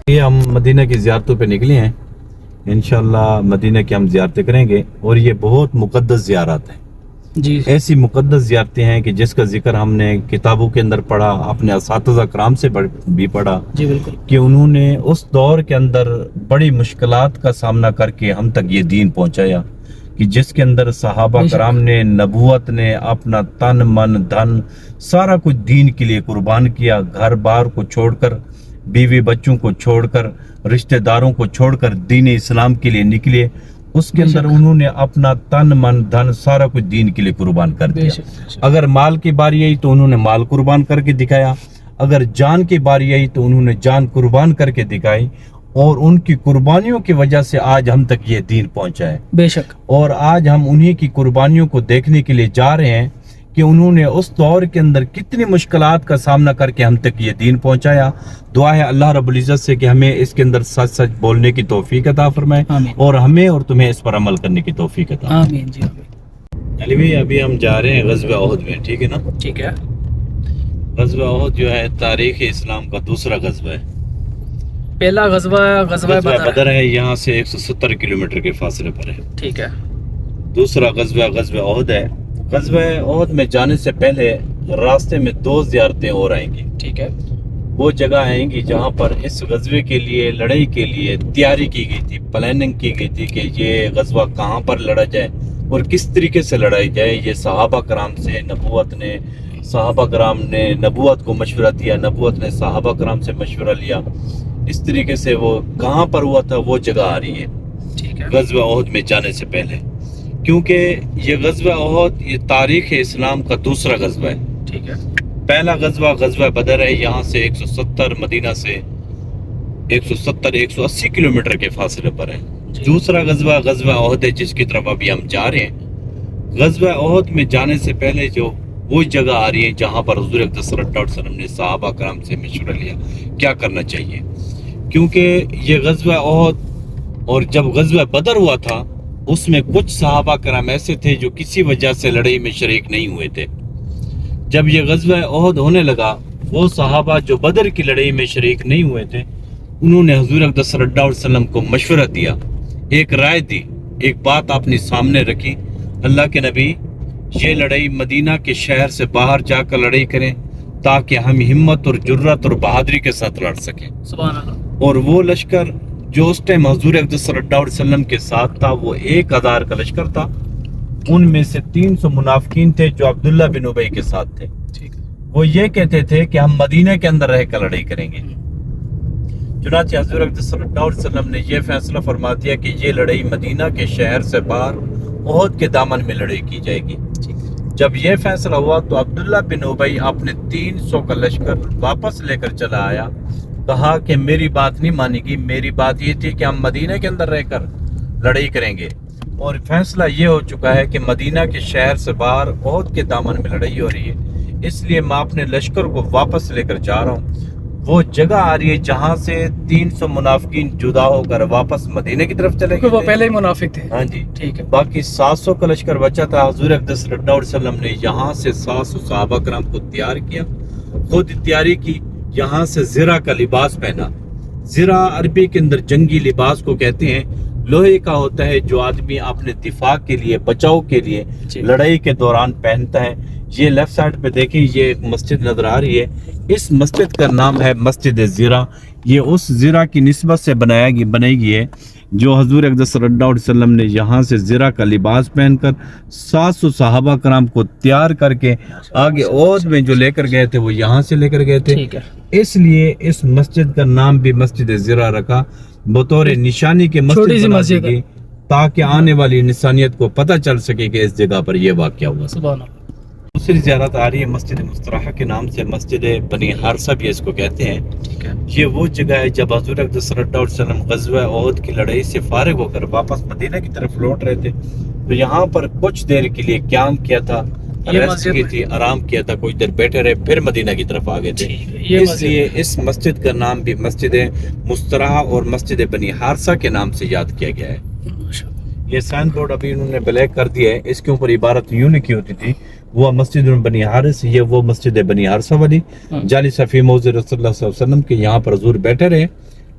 یہ ہم مدینہ کی زیارتوں پہ نکلے ہیں، انشاءاللہ مدینہ کی ہم زیارتیں کریں گے، اور یہ بہت مقدس زیارت ہیں۔ جی ایسی مقدس زیارتیں ہیں کہ جس کا ذکر ہم نے کتابوں کے اندر پڑھا، اپنے اساتذہ کرام سے بھی پڑھا، جی بالکل کہ انہوں نے اس دور کے اندر بڑی مشکلات کا سامنا کر کے ہم تک یہ دین پہنچایا، کہ جس کے اندر صحابہ کرام نے، نبوت نے اپنا تن من دھن سارا کچھ دین کے لیے قربان کیا، گھر بار کو چھوڑ کر، بیوی بچوں کو چھوڑ کر، رشتہ داروں کو چھوڑ کر دین اسلام کے لیے نکلے۔ اس کے اندر انہوں نے اپنا تن من دھن سارا کچھ دین کے لیے قربان کر دیا۔ اگر مال کی باری آئی تو انہوں نے مال قربان کر کے دکھایا، اگر جان کی باری آئی تو انہوں نے جان قربان کر کے دکھائی، اور ان کی قربانیوں کی وجہ سے آج ہم تک یہ دین پہنچا ہے۔ بے شک۔ اور آج ہم انہی کی قربانیوں کو دیکھنے کے لیے جا رہے ہیں کہ انہوں نے اس دور کے اندر کتنی مشکلات کا سامنا کر کے ہم تک یہ دین پہنچایا۔ دعا ہے اللہ رب العزت سے کہ ہمیں اس کے اندر سچ سچ بولنے کی توفیق عطا فرمائے، اور ہمیں اور تمہیں اس پر عمل کرنے کی توفیق عطا فرمائے۔ آمین جی آمین۔ علی بھائی ابھی ہم جا رہے ہیں غزوہ احد میں، ٹھیک ہے نا؟ ٹھیک ہے۔ غزوہ احد جو ہے تاریخ اسلام کا دوسرا غزوہ ہے۔ پہلا غزوہ بدر ہے، یہاں سے 170 کلومیٹر کے فاصلے پر ہے۔ ٹھیک ہے۔ دوسرا غزوہ احد ہے۔ غزوہ احد میں جانے سے پہلے راستے میں 2 زیارتیں اور آئیں گی۔ ٹھیک ہے۔ وہ جگہ آئیں گی جہاں پر اس غزوے کے لیے، لڑائی کے لیے تیاری کی گئی تھی، پلاننگ کی گئی تھی کہ یہ غزوہ کہاں پر لڑا جائے اور کس طریقے سے لڑائی جائے۔ یہ صحابہ کرام سے صحابہ کرام نے نبوت کو مشورہ دیا، نبوت نے صحابہ کرام سے مشورہ لیا، اس طریقے سے وہ کہاں پر ہوا تھا وہ جگہ آ رہی ہے ٹھیک ہے۔ غزوہ احد میں جانے سے پہلے، کیونکہ یہ غزوہ احد یہ تاریخ اسلام کا دوسرا غزوہ ہے۔ ٹھیک ہے۔ پہلا غزوہ بدر ہے، یہاں سے 170، مدینہ سے 180 کلومیٹر کے فاصلے پر ہے۔ دوسرا غزوہ احد ہے جس کی طرف ابھی ہم جا رہے ہیں۔ غزوہ احد میں جانے سے پہلے جو وہ جگہ آ رہی ہے جہاں پر حضور اقدس صلی اللہ علیہ وسلم نے صحابہ کرام سے مشورہ لیا کیا کرنا چاہیے، کیونکہ یہ غزوہ احد اور جب غزوہ بدر ہوا تھا اس میں کچھ صحابہ کرام ایسے تھے جو کسی وجہ سے لڑائی میں شریک نہیں ہوئے تھے۔ جب یہ غزوہ احد ہونے لگا، وہ صحابہ جو بدر کی لڑائی میں شریک نہیں ہوئے تھے انہوں نے حضور اقدس صلی اللہ علیہ وسلم کو مشورہ دیا، ایک رائے دی، ایک بات اپنے سامنے رکھی، اللہ کے نبی یہ لڑائی مدینہ کے شہر سے باہر جا کر لڑائی کریں تاکہ ہم ہمت اور جرات اور بہادری کے ساتھ لڑ سکیں۔ سبحان اللہ۔ اور وہ لشکر جو اس ٹائم حضور اقدس صلی اللہ علیہ وسلم کے ساتھ تھا وہ 1000 کا لشکر تھا، ان میں سے 300 منافقین تھے جو عبداللہ بن ابی کے ساتھ تھے۔ وہ یہ کہتے تھے کہ ہم مدینہ کے اندر رہ کر لڑائی کریں گے۔ چنانچہ حضور اقدس صلی اللہ علیہ وسلم نے یہ فیصلہ فرما دیا کہ یہ لڑائی مدینہ کے شہر سے باہر احد کے دامن میں لڑائی کی جائے گی۔ جب یہ فیصلہ ہوا تو عبداللہ بن ابی اپنے 300 کا لشکر واپس لے کر چلا آیا، کہا کہ میری بات نہیں مانے گی، میری بات یہ تھی کہ ہم مدینہ کے اندر رہ کر لڑائی کریں گے، اور فیصلہ یہ ہو چکا ہے کہ مدینہ کے شہر سے باہر احد کے دامن میں لڑائی ہو رہی ہے، اس لیے میں اپنے لشکر کو واپس لے کر جا رہا ہوں۔ وہ جگہ آ رہی ہے جہاں سے 300 منافقین جدا ہو کر واپس مدینہ کی طرف چلے گئے، وہ پہلے ہی منافق تھے۔ ہاں جی ٹھیک ہے۔ باقی 700 کا لشکر بچا تھا۔ حضور اقدس صلی اللہ علیہ وسلم نے یہاں سے 700 صحابہ کرام کو تیار کیا، خود تیاری کی، یہاں سے زرہ کا لباس پہنا۔ زرہ عربی کے اندر جنگی لباس کو کہتے ہیں، لوہے کا ہوتا ہے جو آدمی اپنے دفاع کے لیے، بچاؤ کے لیے لڑائی کے دوران پہنتا ہے۔ یہ لیفٹ سائڈ پہ دیکھیں، یہ ایک مسجد نظر آ رہی ہے، اس مسجد کا نام ہے مسجد زرہ۔ یہ اس زرہ کی نسبت سے بنائی گئی ہے جو حضور اقدس صلی اللہ علیہ وسلم نے یہاں سے زرہ کا لباس پہن کر 700 صحابہ کرام کو تیار کر کے آگے احد میں جو لے کر گئے تھے وہ یہاں سے لے کر گئے تھے۔ اس لیے اس مسجد کا نام بھی مسجد زرہ رکھا، بطور نشانی کے مسجد بنا دی گئی تاکہ آنے والی انسانیت کو پتہ چل سکے کہ اس جگہ پر یہ واقعہ ہوا۔ سبحان اللہ۔ دوسری زیارت آ رہی ہے مسجد مستراحہ کے نام سے، مسجد بنی حارثہ بھی اس کو کہتے ہیں۔ یہ وہ جگہ ہے جب حضور اقدس صلی اللہ علیہ وسلم غزوہ احد کی لڑائی سے فارغ ہو کر واپس مدینہ کی طرف لوٹ رہے تھے تو یہاں پر کچھ دیر کے لیے قیام کیا تھا، ریسٹ کی تھی، آرام کیا تھا، کچھ دیر بیٹھے رہے، پھر مدینہ کی طرف آگے تھے۔ اس لیے اس مسجد کا نام بھی مسجد مستراحہ اور مسجد بنی حارثہ کے نام سے یاد کیا گیا ہے۔ یہ سائن بورڈ ابھی انہوں نے بلیک کر دیا ہے، اس کے اوپر عبارت یوں لکھی ہوتی تھی، وہ مسجد بنی حارث، یہ وہ مسجد بنی حارثہ والی جالی صفی موضع رسول اللہ صلی اللہ علیہ وسلم کے، یہاں پر حضور بیٹھے رہے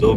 2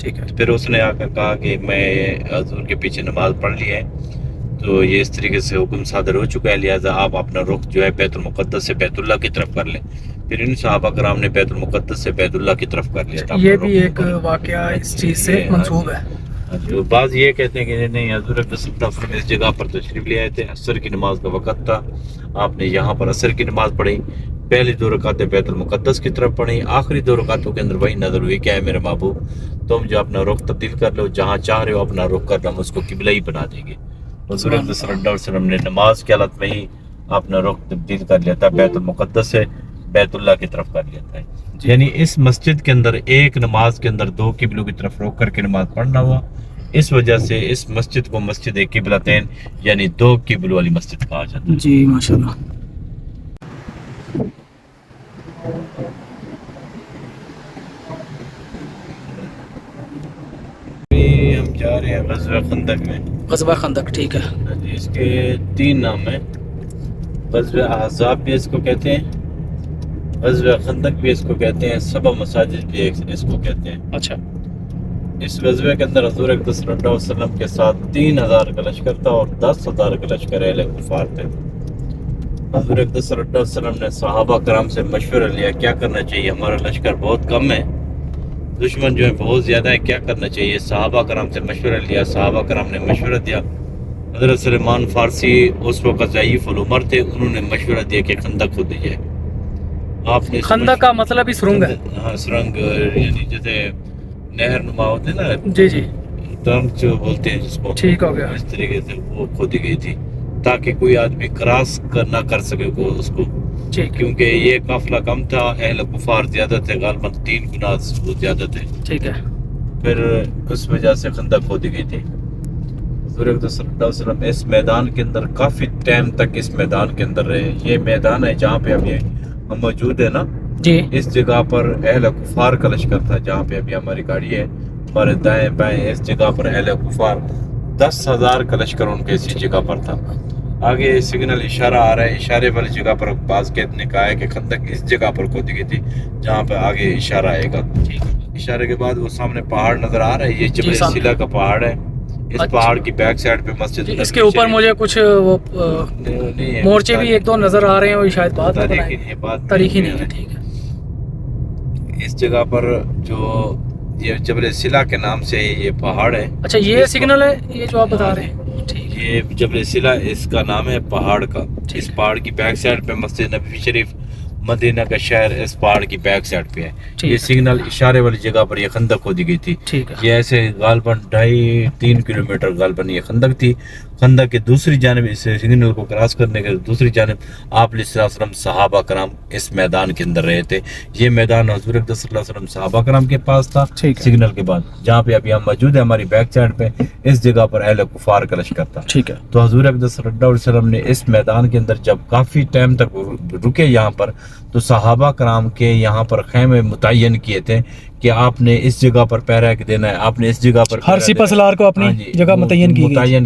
ٹھیک ہے. پھر اس نے آ کر کہا کہ میں حضور کے پیچھے نماز پڑھ لی ہے تو یہ اس طریقے سے حکم صادر ہو چکا ہے، لہٰذا آپ اپنا رخ جو ہے بیت المقدس سے بیت اللہ کی طرف کر لیں. پھر ان صحابہ کرام نے بیت المقدس سے بیت اللہ کی طرف کر لیا تھا. یہ بھی ایک واقعہ اس چیز سے منسوب ہے. جو بعض یہ کہتے ہیں کہ نہیں، حضور اقدس صلی اللہ علیہ وسلم اس جگہ پر تشریف لے آئے تھے، عصر کی نماز کا وقت تھا، آپ نے یہاں پر عصر کی نماز پڑھی، پہلی 2 رکعتیں بیت المقدس کی طرف پڑھی، آخری 2 رکعتوں کے اندر وہی نظر ہوئی، کیا ہے میرے محبوب تم جو اپنا رخ تبدیل کر لو، جہاں چاہ رہے ہو اپنا رخ کر لو، ہم اس کو قبلہ ہی بنا دیں گے. حضور اقدس صلی اللہ علیہ وسلم نے نماز کی حالت میں ہی اپنا رخ تبدیل کر لیا تھا، بیت المقدس سے بیت اللہ کی طرف کر لیا تھا. یعنی اس مسجد کے اندر ایک نماز کے اندر 2 قبلوں کی طرف رخ کر کے نماز پڑھنا ہوا، اس وجہ سے اس مسجد کو مسجد قبلتین یعنی 2 قبلوں والی مسجد کہا جاتا ہے. جی ماشاءاللہ. ہم جا رہے ہیں غزوہ خندق میں. غزوہ خندق، ٹھیک ہے. اس کے 3 نام ہیں، غزوہ احزاب بھی اس کو کہتے ہیں، غزوہ خندق بھی اس کو کہتے ہیں، 7 مساجد بھی اس کو کہتے ہیں. اچھا. اس غزوے کے اندر حضور اقدس صلی اللہ علیہ وسلم کے ساتھ 3000 کا لشکر تھا اور 10,000 کا لشکر اہل کفار تھے. حضور اقدس صلی اللہ علیہ وسلم نے صحابہ کرام سے مشورہ لیا کیا کرنا چاہیے، ہمارا لشکر بہت کم ہے، دشمن جو ہے بہت زیادہ ہے، کیا کرنا چاہیے. صحابہ کرام سے مشورہ لیا، صحابہ کرام نے مشورہ دیا. حضرت سلیمان فارسی اس وقت ضعیف العمر تھے، انہوں نے مشورہ دیا کہ خندق کھودی جائے. آپ نے خندق کا مطلب ہی سرنگ ہے. ہاں سرنگ، یعنی جیسے نہر نما ہوتے ہیں نا، جی جی ٹرنک جو بولتے ہیں جس کو، ٹھیک ہو گیا. اس طریقے سے وہ کھودی گئی تھی تاکہ کوئی آدمی کراس نہ کر سکے اس کو، کیونکہ یہ قافلہ کم تھا، اہل کفار زیادہ تھے، غالباً 3 گنا زیادہ تھے. ٹھیک ہے. پھر اس وجہ سے خندق کھودی گئی تھی. حضور اقدس صلی اللہ علیہ وسلم اس میدان کے اندر کافی ٹائم تک اس میدان کے اندر رہے. یہ میدان ہے جہاں پہ ہم موجود ہیں نا، جی اس جگہ پر اہل کفار کا لشکر تھا. جہاں پہ ابھی ہماری گاڑی ہے ہمارے دائیں بائیں اس جگہ پر اہل کفار 10,000 کا لشکر ان کے اسی جگہ پر تھا. آگے سگنل اشارہ آ رہا ہے، اشارے والی جگہ پر بعض قید نے کہا ہے کہ خندق اس جگہ پر کھودی گئی تھی جہاں پہ آگے اشارہ آئے گا. اشارے کے بعد وہ سامنے پہاڑ نظر آ رہا ہے، یہ جبل سیلا کا پہاڑ ہے. اس پہاڑ کی بیک سائڈ پہ مسجد، اس کے اوپر مجھے کچھ وہ مورچے بھی 1-2 نظر آ رہے ہیں، وہ شاید بات تاریخی نہیں ہے. ٹھیک ہے. اس جگہ پر جو یہ جبل سیلا کے نام سے یہ پہاڑ ہے. اچھا یہ سگنل ہے یہ جو آپ بتا رہے ہیں؟ یہ جبل سیلا اس کا نام ہے پہاڑ کا. اس پہاڑ کی بیک سائڈ پہ مسجد نبوی شریف مدینہ کا شہر اس پہاڑ کی بیک سائڈ پہ ہے. یہ سگنل اشارے والی جگہ پر یہ خندق کھودی گئی تھی. یہ ایسے غالباً 2.5-3 کلومیٹر غالباً یہ خندق تھی. خندق کے دوسری جانب اس سگنل کو کراس کرنے کے دوسری جانب آپ علیہ السلام صحابہ کرام اس میدان کے اندر رہے تھے. یہ میدان حضور اقدس صلی اللہ علیہ وسلم صحابہ کرام کے پاس تھا سگنل کے بعد، جہاں پہ ابھی ہم موجود ہیں ہماری بیک سائڈ پہ اس جگہ پر اہل کفار کا لشکر تھا. ٹھیک ہے. تو حضور اقدس صلی اللہ علیہ وسلم نے اس میدان کے اندر جب کافی ٹائم تک رکے یہاں پر، تو صحابہ کرام کے یہاں پر خیمے متعین کیے تھے کہ آپ نے اس جگہ پر پہرا دینا ہے، آپ نے اس جگہ پر ہر سپہ سالار کو اپنی جگہ متعین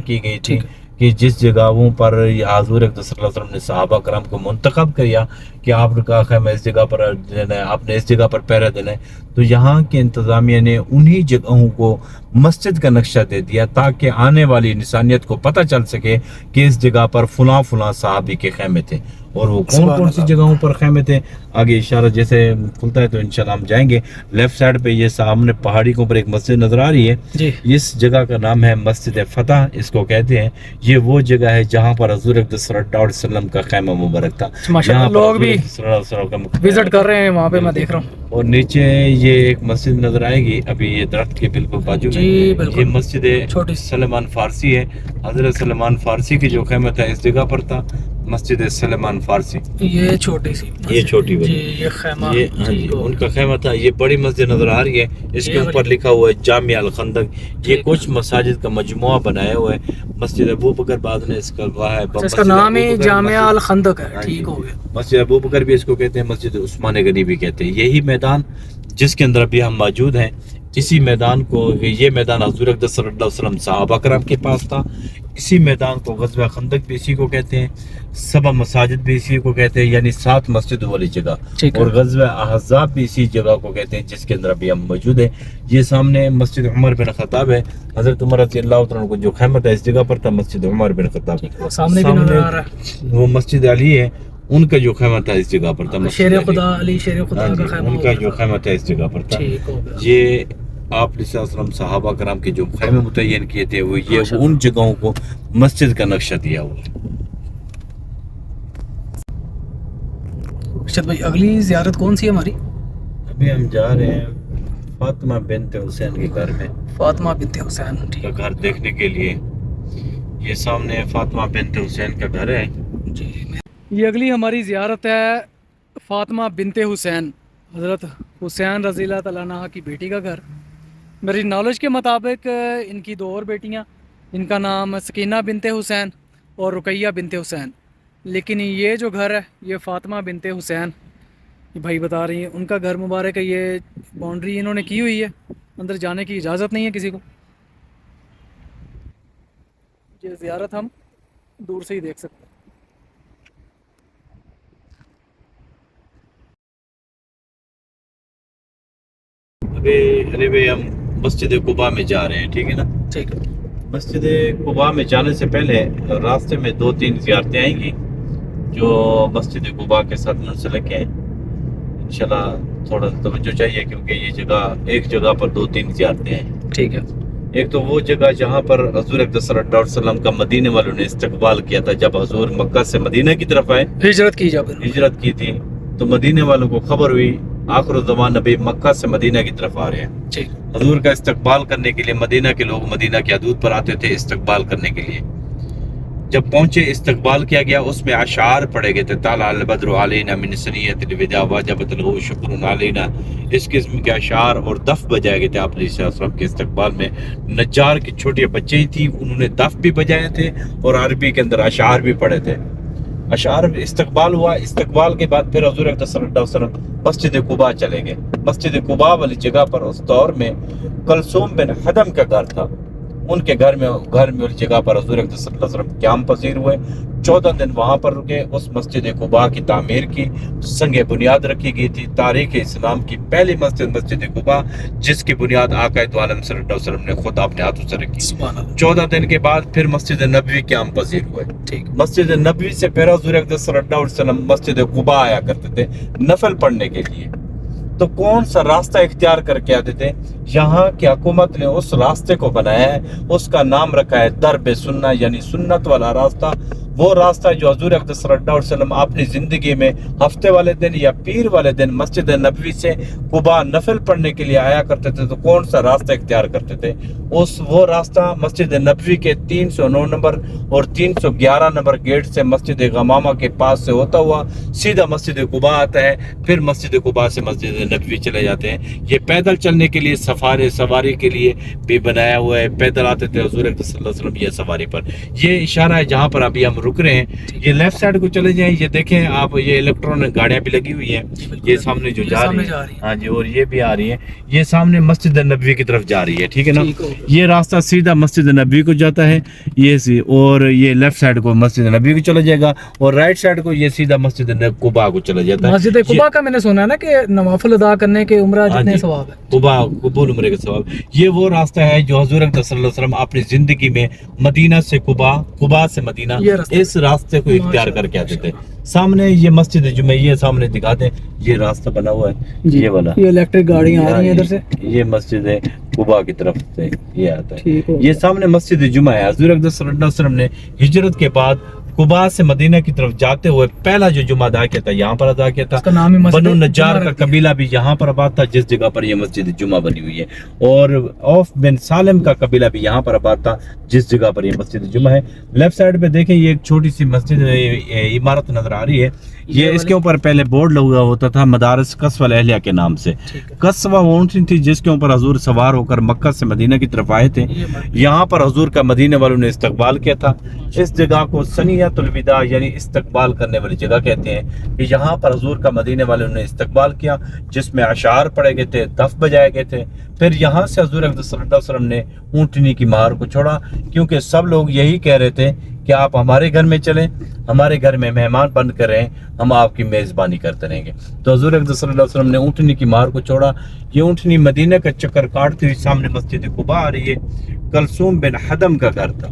کی گئی تھی کہ جس جگہوں پر حضور اقدس صلی اللہ علیہ وسلم نے صحابہ کرام کو منتخب کیا کہ آپ کا خیمہ اس جگہ پر دینا ہے، آپ نے اس جگہ پر پہرا دینا ہے. تو یہاں کے انتظامیہ نے انہی جگہوں کو مسجد کا نقشہ دے دیا تاکہ آنے والی انسانیت کو پتہ چل سکے کہ اس جگہ پر فلاں فلاں صحابی کے خیمے تھے اور وہ کون سی جگہوں پر خیمے تھے. آگے اشارہ جیسے کھلتا ہے تو انشاءاللہ ہم جائیں گے. لیفٹ سائڈ پہ یہ سامنے پہاڑی کے اوپر ایک مسجد نظر آ رہی ہے، اس جگہ کا نام ہے مسجد فتح اس کو کہتے ہیں. یہ وہ جگہ ہے جہاں پر حضور اقدس صلی اللہ علیہ وسلم کا خیمہ مبارک تھا. یہاں لوگ بھی وزٹ کر رہے ہیں وہاں پہ، میں دیکھ رہا ہوں. اور نیچے یہ ایک مسجد نظر آئے گی ابھی یہ درخت کے بالکل بازو میں، یہ مسجد سلیمان فارسی ہے. حضرت سلیمان فارسی کی جو خیمہ تھا اس جگہ پر تھا، مسجد سلیمان فارسی. یہ چھوٹی سی، یہ چھوٹی یہ خیمہ ان کا خیمہ تھا. یہ بڑی مسجد نظر آ رہی ہے، اس کے اوپر لکھا ہوا ہے جامع الخندق. یہ کچھ مساجد کا مجموعہ بنایا ہوا ہے. مسجد ابو بکر بعد نے اس کا اس کا نام ہی جامع الخندق ہے. ٹھیک ہو گیا. مسجد ابو بکر بھی اس کو کہتے ہیں، مسجد عثمان غنی بھی کہتے ہیں. یہی میدان جس کے اندر ابھی ہم موجود ہیں، اسی میدان کو، یہ میدان حضور اقدس صلی اللہ علیہ وسلم صحابہ کرام کے پاس تھا. اسی میدان کو غزوہ خندق بھی اسی کو کہتے ہیں، 7 مساجد بھی اسی کو کہتے ہیں، یعنی 7 مسجدوں والی جگہ. اور غزوہ احزاب بھی اسی جگہ کو کہتے ہیں جس کے اندر ابھی ہم موجود ہیں. یہ سامنے مسجد عمر بن خطاب ہے. حضرت عمر رضی اللہ عنہ کو جو خیمہ تھا اس جگہ پر تھا مسجد عمر بن خطاب. سامنے بھی نظر آ رہا ہے وہ مسجد علی ہے، ان کا جو خیمہ تھا اس جگہ پر تھا. شیر خدا علی شیر خدا کا خیمہ، ان کا جو خیمہ تھا اس جگہ پر تھا. یہ آپ علیہ السلام صحابہ کرام کے جو خیمے متعین کیے تھے وہ یہ ان جگہوں کو مسجد کا نقشہ دیا ہوا ہے. ارشد بھائی اگلی زیارت کون سی ہے ہماری؟ ابھی ہم جا رہے ہیں فاطمہ بنت حسین کے گھر میں، فاطمہ بنت حسین کا گھر دیکھنے کے لیے. یہ سامنے فاطمہ بنت حسین کا گھر ہے. جی، یہ اگلی ہماری زیارت ہے فاطمہ بنت حسین، حضرت حسین رضی اللہ تعالیٰ عنہ کی بیٹی کا گھر. میری نالج کے مطابق ان کی 2 اور بیٹیاں، ان کا نام سکینہ بنت حسین اور رقیہ بنت حسین، لیکن یہ جو گھر ہے یہ فاطمہ بنت حسین یہ بھائی بتا رہی ہیں ان کا گھر مبارک ہے. یہ باؤنڈری انہوں نے کی ہوئی ہے، اندر جانے کی اجازت نہیں ہے کسی کو. یہ زیارت ہم دور سے ہی دیکھ سکتے ہیں. ابھی ہم مسجد قباء میں جا رہے ہیں، ٹھیک ہے نا؟ ٹھیک ہے. مسجد قباء میں جانے سے پہلے راستے میں 2-3 زیارتیں آئیں گی جو مسجد قباء کے ساتھ منسلک ہیں. انشاءاللہ تھوڑا توجہ چاہیے کیونکہ یہ جگہ ایک جگہ پر 2-3 زیارتیں ہیں. ٹھیک ہے. ایک تو وہ جگہ جہاں پر حضور اقدس صلی اللہ علیہ وسلم کا مدینے والوں نے استقبال کیا تھا جب حضور مکہ سے مدینہ کی طرف آئے، ہجرت کی تھی، تو مدینے والوں کو خبر ہوئی آخر الزمان نبی مکہ سے مدینہ کی طرف آ رہے ہیں. حضور کا استقبال کرنے کے لیے مدینہ کے لوگ مدینہ کی حدود پر آتے تھے استقبال کرنے کے لیے. جب پہنچے استقبال کیا گیا، اس میں اشعار پڑھے گئے تھے، طلع البدر علینا من ثنیۃ الوداع وجبت له شکر علینا. اس قسم کے اشعار اور دف بجائے گئے تھے آپ علیہ السلام کے استقبال میں. نجار کی چھوٹی بچے ہی تھی، انہوں نے دف بھی بجائے تھے اور عربی کے اندر اشعار بھی پڑھے تھے. اشعار استقبال ہوا. استقبال کے بعد پھر حضور اقدس صلی اللہ علیہ وسلم مسجد قباء چلے گئے. مسجد قباء والی جگہ پر اس دور میں کلثوم بن حدم کا گھر تھا. ان کے گھر میں اس جگہ پر حضور اقدس صلی اللہ علیہ وسلم قیام پذیر ہوئے. 14 دن وہاں پر رکے. اس مسجد قباء کی تعمیر کی سنگ بنیاد رکھی گئی تھی. تاریخ اسلام کی پہلی مسجد قباء جس کی بنیاد آقا دو عالم صلی اللہ علیہ وسلم نے خود اپنے ہاتھوں سے رکھی. 14 دن کے بعد پھر مسجد نبوی قیام پذیر ہوئے. مسجد نبوی سے پھر حضور اقدس صلی اللہ علیہ وسلم مسجد قباء آیا کرتے تھے نفل پڑھنے کے لیے. تو کون سا راستہ اختیار کر کے آتے تھے؟ یہاں کی حکومت نے اس راستے کو بنایا ہے، اس کا نام رکھا ہے درب سنہ، یعنی سنت والا راستہ. وہ راستہ جو حضور اقدس صلی اللہ علیہ وسلم اپنی زندگی میں ہفتے والے دن یا پیر والے دن مسجد نبوی سے قباء نفل پڑھنے کے لیے آیا کرتے تھے. تو کون سا راستہ اختیار کرتے تھے؟ وہ راستہ مسجد نبوی کے 309 نمبر اور 311 نمبر گیٹ سے مسجد غمامہ کے پاس سے ہوتا ہوا سیدھا مسجد قباء آتا ہے. پھر مسجد قباء سے مسجد نبوی چلے جاتے ہیں. یہ پیدل چلنے کے لیے سواری کے لیے بھی بنایا ہوا ہے. پیدل آتے تھے حضور اقدس صلی اللہ علیہ وسلم یہ سواری پر. یہ اشارہ ہے جہاں پر ابھی ہم رک رہے ہیں. یہ لیفٹ سائڈ کو چلے جائیں، یہ دیکھیں آپ، یہ الیکٹرونک گاڑیاں بھی لگی ہوئی ہیں. یہ سامنے جو جا رہی ہیں، ہاں جی، اور یہ بھی آ رہی ہیں. یہ سامنے مسجد نبوی کی طرف جا رہی ہے، ٹھیک ہے نا؟ یہ راستہ سیدھا مسجد نبوی کو جاتا ہے اور یہ لیفٹ سائڈ کو مسجد نبوی کو چلا جائے گا اور رائٹ سائڈ کو یہ سیدھا مسجد قباء کو چلا جاتا ہے. مسجد قباء کا میں نے سنا ہے نا کہ نوافل ادا کرنے کے عمرہ جتنے ثواب ہے، قباء قبول عمرے کا ثواب. یہ وہ راستہ ہے جو حضور اقدس صلی اللہ علیہ وسلم اپنی زندگی میں مدینہ سے قباء سے مدینہ اس راستے کو اختیار کر کے آتے تھے. سامنے یہ مسجد جمعہ، یہ سامنے دکھا دیں، یہ راستہ بنا ہوا ہے یہ والا. یہ الیکٹرک گاڑیاں آ رہی ہیں ادھر سے. یہ مسجد قباء کی طرف سے یہ آتا ہے. یہ سامنے مسجد جمعہ ہے. حضور اقدس صلی اللہ علیہ وسلم نے ہجرت کے بعد قباء سے مدینہ کی طرف جاتے ہوئے پہلا جو جمعہ ادا کیا تھا یہاں پر ادا کیا تھا. بنو نجار کا قبیلہ بھی یہاں پر آباد تھا جس جگہ پر یہ مسجد جمعہ بنی ہوئی ہے. اور اوف بن سالم کا قبیلہ بھی یہاں پر آباد تھا جس جگہ پر یہ مسجد جمعہ ہے. لیفٹ سائڈ پہ دیکھیں یہ ایک چھوٹی سی مسجد عمارت نظر آ رہی ہے. یہ اس کے اوپر پہلے بورڈ لگا ہوتا تھا مدارس قصوہ الاہلیہ کے نام سے. قصوہ اونٹنی تھی جس کے اوپر حضور سوار ہو کر مکہ سے مدینہ کی طرف آئے تھے. یہاں پر حضور کا مدینہ والوں نے استقبال کیا تھا. اس جگہ کو سنیہ تحیۃ الوداع یعنی استقبال کرنے والی جگہ کہتے ہیں کہ یہاں پر حضور کا مدینے والوں نے استقبال کیا، جس میں اشعار پڑھے گئے تھے، دف بجائے گئے تھے۔ پھر یہاں سے حضور اقدس صلی اللہ علیہ وسلم نے اونٹنی کی مہار کو چھوڑا، کیونکہ سب لوگ یہی کہہ رہے تھے کہ آپ ہمارے گھر میں چلیں، ہمارے گھر میں مہمان بن کر رہیں، ہم آپ کی میزبانی کرتے رہیں گے۔ تو حضور اقدس صلی اللہ علیہ وسلم نے اونٹنی کی مہار کو چھوڑا۔ یہ اونٹنی مدینہ کا چکر کاٹتی ہوئی سامنے مسجد قباء آ رہی ہے۔ کلثوم بن حدم کا گھر تھا،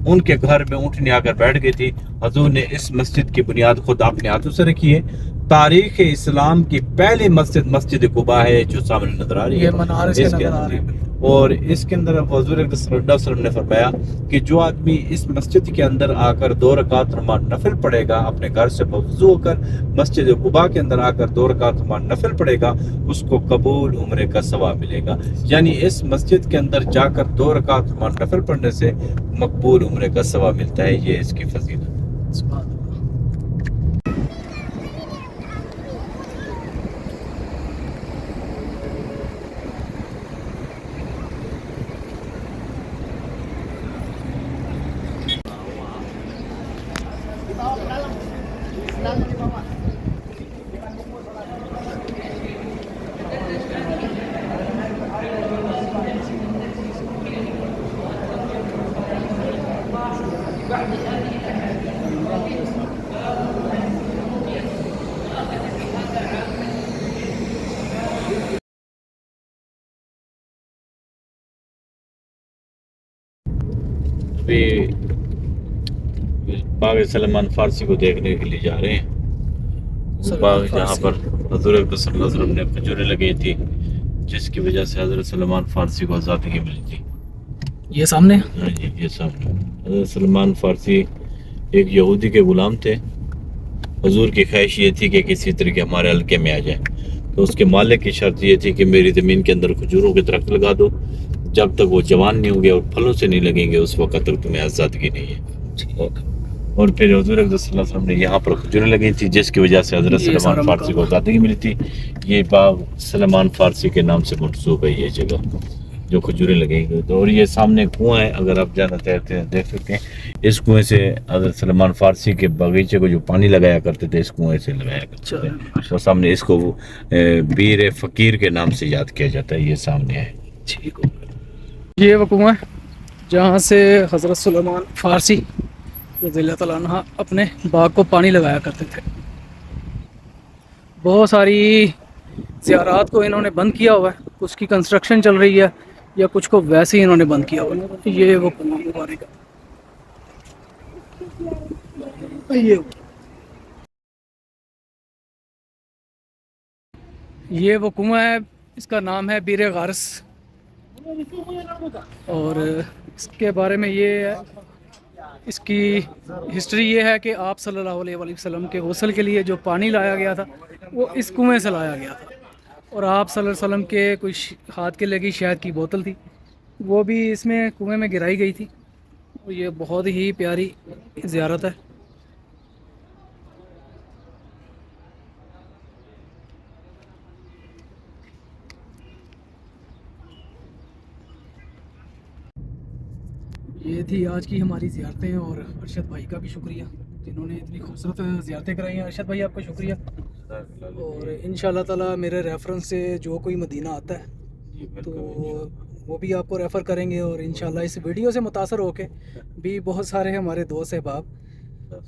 ان کے گھر میں اونٹنی آ کر بیٹھ گئی تھی۔ حضور نے اس مسجد کی بنیاد خود اپنے ہاتھوں سے رکھی ہے۔ تاریخ اسلام کی پہلی مسجد قباء ہے جو سامنے نظر آ رہی ہے، یہ منار اس کے نظر آ رہے ہیں۔ اور اس کے اندر حضور اقدس صلی اللہ علیہ وسلم نے فرمایا کہ جو آدمی اس مسجد کے اندر آ کر 2 رکعت نماز نفل پڑھے گا، اپنے گھر سے وضو ہو کر مسجد قباء کے اندر آ کر 2 رکعت نماز نفل پڑھے گا، اس کو قبول عمرے کا ثواب ملے گا۔ یعنی اس مسجد کے اندر جا کر 2 رکعت نماز نفل پڑھنے سے مقبول عمرے کا ثواب ملتا ہے۔ یہ اس کی فضیلت۔ سبحان اللہ۔ ابھی باغ سلمان فارسی کو دیکھنے کے لیے جا رہے ہیں، وہ باغ جہاں پر حضور اقدس صلی اللہ علیہ وسلم نے کھجوریں لگی تھی، جس کی وجہ سے حضرت سلمان فارسی کو آزادی ملی تھی۔ یہ سامنے ہاں جی، یہ سامنے حضرت سلمان فارسی ایک یہودی کے غلام تھے۔ حضور کی خواہش یہ تھی کہ کسی طریقے ہمارے حلقے میں آ جائیں، تو اس کے مالک کی شرط یہ تھی کہ میری زمین کے اندر کھجوروں کے درخت لگا دو، جب تک وہ جوان نہیں ہوں گے اور پھلوں سے نہیں لگیں گے اس وقت تک تمہیں آزادگی نہیں ہے۔ اور پھر حضور اقدس صلی اللہ علیہ وسلم نے یہاں پر کھجوریں لگی تھی، جس کی وجہ سے حضرت سلمان فارسی کو آزادی ملی تھی۔ یہ باغ سلمان فارسی کے نام سے منسوب ہے، یہ جگہ جو کھجوریں لگیں گی۔ اور یہ سامنے کنواں ہے، اگر آپ جانا چاہتے ہیں دیکھ سکتے ہیں۔ اس کنویں سے حضرت سلمان فارسی کے باغیچے کو جو پانی لگایا کرتے تھے اس کنویں سے لگایا کرتے تھے، اور سامنے اس کو بیر فقیر کے نام سے یاد کیا جاتا ہے۔ یہ سامنے ہے۔ ٹھیک ہو گیا۔ یہ وہ کنواں ہے جہاں سے حضرت سلیمان فارسی رضی اللہ تعالیٰ عنہ اپنے باغ کو پانی لگایا کرتے تھے۔ بہت ساری زیارات کو انہوں نے بند کیا ہوا ہے، کچھ کی کنسٹرکشن چل رہی ہے یا کچھ کو ویسے ہی انہوں نے بند کیا ہوا ہے۔ یہ وہ کنواں مبارک ہے۔ یہ وہ کنواں ہے، اس کا نام ہے بیر غارس، اور اس کے بارے میں یہ ہے، اس کی ہسٹری یہ ہے کہ آپ صلی اللہ علیہ وآلہ وسلم کے غسل کے لیے جو پانی لایا گیا تھا وہ اس کنویں سے لایا گیا تھا، اور آپ صلی اللہ علیہ وسلم کے کچھ ہاتھ کے لگی شہد کی بوتل تھی، وہ بھی اس میں کنویں میں گرائی گئی تھی۔ اور یہ بہت ہی پیاری زیارت ہے۔ یہ تھی آج کی ہماری زیارتیں، اور ارشد بھائی کا بھی شکریہ جنہوں نے اتنی خوبصورت زیارتیں کرائی ہیں۔ ارشد بھائی آپ کا شکریہ، اور انشاءاللہ تعالی میرے ریفرنس سے جو کوئی مدینہ آتا ہے تو وہ بھی آپ کو ریفر کریں گے، اور انشاءاللہ اس ویڈیو سے متاثر ہو کے بھی بہت سارے ہمارے دوست احباب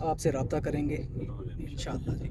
آپ سے رابطہ کریں گے انشاءاللہ جی۔